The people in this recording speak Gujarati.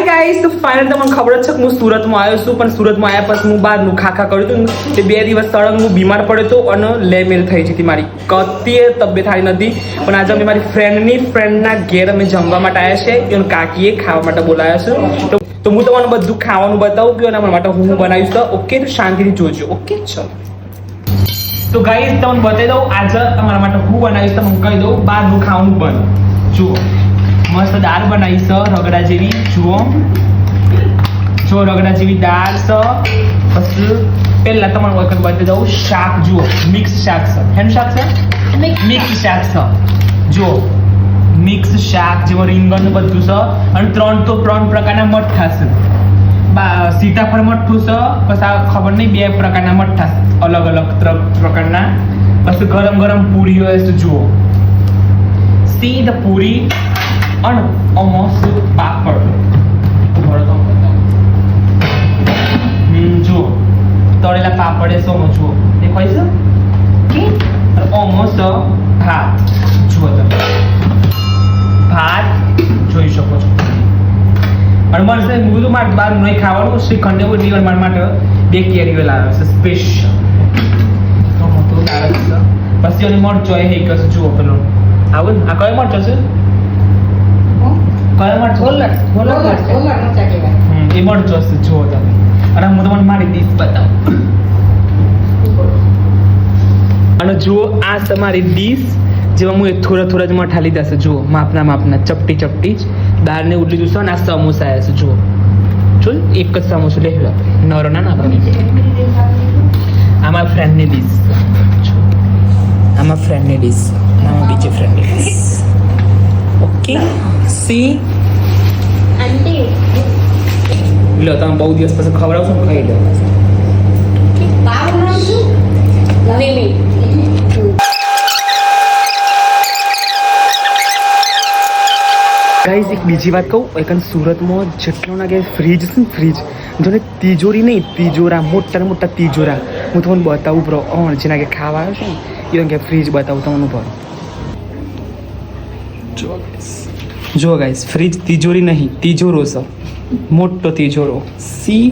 હાય ગાઈસ, તો ફાઇનલ તમને ખબર જ છે કે હું સુરતમાં આવ્યો છું, પણ સુરતમાં આવ્યા પછી હું બહારનું ખાખા કર્યું હતું તે 2 દિવસ સળંગ હું બીમાર પડ્યો હતો અને લેમેલ થઈ હતી મારી કતીએ તબિયત સારી નથી. પણ આજે અમે મારી ફ્રેન્ડના ઘેર અમે જમવા માટે આવ્યા છે, એનું કાકીએ ખાવા માટે બોલાવ્યા છે. તો હું તમને બધું ખાવાનું બતાવું કે એના માટે હું બનાવીશ. તો ઓકે, તો શાંતિથી જોજો. ઓકે, ચલો. તો ગાઈસ તમને બતાવી દઉં આજે તમારા માટે હું બનાવીશ. તો હું કહી દઉં બહારનું ખાવાનું બંધ. જુઓ, મસ્ત દાળ બનાવી છે રગડા જેવી. જુઓ રગડા જેવી દાળ છે. પછી પહેલા તમને વખત બતાવી દઉં શાક. જુઓ મિક્સ શાક છે. હેનું શાક છે? મિક્સ શાક છે. જુઓ મિક્સ શાક જેમાં રીંગણ બધું છે. અને 3 પ્રકારના મઠ્ઠા છે. સીતાફળ મઠ્ઠું છે. પછી આ ખબર નહીં 2 પ્રકારના મઠ્ઠા અલગ અલગ પ્રકારના. પછી ગરમ પૂરી હોય છે. જુઓ સીધ પૂરી અને મસ્ત પાપડ. જુઓ તળેલા પાપડ એ સોમો. જુઓ દેખાય છે ઓમોસ્ટ ભાત. જુઓ તમે ભાત જોઈ શકો છો. અને મને બધું મારે બહાર નહીં ખાવાનું. શ્રીખંડ એવું દિવસ મારા માટે 2 કેરીઓ લાવે છે સ્પેશિયલ. પછી એની મરચો એ કશું. જુઓ પેલો આવું આ કયો મરચો છે? કયો મરચો? એ મરચો છે. જુઓ તમે. અને હું તમને મારી ડીશ બતાવું. અને જુઓ આ તમારી ડીશ જેમાં હું થોડા જ મઠા લીધા છે. જુઓ માપના ચપટી જ દાળને ઉડલી દઉં છે. અને આ સમોસા આવ્યા છે. જુઓ જો એક જ સમોસો લેવું આપણે નરો ના આપણે. આમાં ફ્રેન્ડની ડીશ. આમાં ફ્રેન્ડની ડીશ. આમાં બીજી ફ્રેન્ડની ડીશ. ઓકે સી લો તમે બહુ દિવસ પછી ખવડાવશો ને ખાઈ લો. ગાઈઝ એક બીજી વાત કહું. એક સુરતમાં જેટલોના કે ફ્રીજ છે ને ફ્રીજ જોને તિજોરી નહીં તિજોરા મોટા તિજોરા હું તમને બતાવું બ્રો. જેના કે ખાવા આવ્યો છે ને એ કે ફ્રીજ બતાવું તમને બ્રો. જો ગાઈઝ ફ્રીજ તિજોરી નહીં તિજોરો છે. મોટો તિજોરો. સી